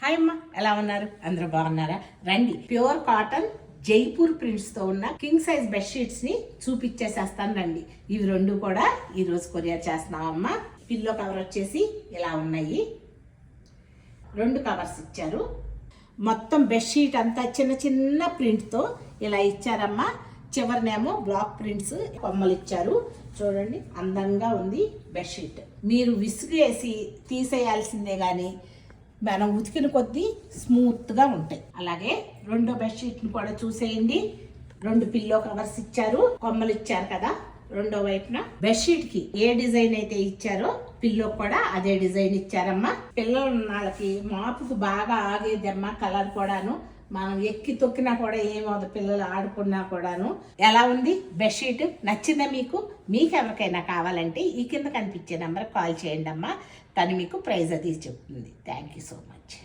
Hi అమ్మ, ఎలా ఉన్నారు? అందరూ బాగున్నారా? రండి, ప్యూర్ కాటన్ జైపూర్ ప్రింట్స్ తో ఉన్న కింగ్ సైజ్ బెడ్షీట్స్ ని చూపించేసేస్తాను రండి. ఇవి రెండు కూడా ఈ రోజు కొరియర్ చేస్తున్నామమ్మా. పిల్లో కవర్ వచ్చేసి ఇలా ఉన్నాయి, 2 కవర్స్ ఇచ్చారు. మొత్తం బెడ్షీట్ అంతా చిన్న చిన్న ప్రింట్తో ఇలా ఇచ్చారమ్మా. చివరినేమో బ్లాక్ ప్రింట్స్ కొమ్మలు ఇచ్చారు. చూడండి, అందంగా ఉంది బెడ్షీట్. మీరు విసుగేసి తీసేయాల్సిందే కానీ మనం ఉతికిన కొద్దీ స్మూత్గా ఉంటాయి. అలాగే రెండో బెడ్షీట్ని కూడా చూసేయండి. 2 పిల్లో కవర్స్ ఇచ్చారు, కొమ్మలు ఇచ్చారు కదా రెండో వైపున. బెడ్షీట్ కి ఏ డిజైన్ అయితే ఇచ్చారో పిల్లో కూడా అదే డిజైన్ ఇచ్చారమ్మా. పిల్లలు ఉన్న వాళ్ళకి మాపుకు బాగా ఆగేదమ్మా. కలర్ కూడాను మనం ఎక్కి తొక్కినా కూడా ఏమవుతుంది, పిల్లలు ఆడుకున్నా కూడాను. ఎలా ఉంది బెడ్షీట్? నచ్చిందా మీకు? ఎవరికైనా కావాలంటే ఈ కింద కనిపించే నెంబర్ కాల్ చేయండి అమ్మా. తను మీకు ప్రైజ్ అది చెప్తుంది. Thank you so much.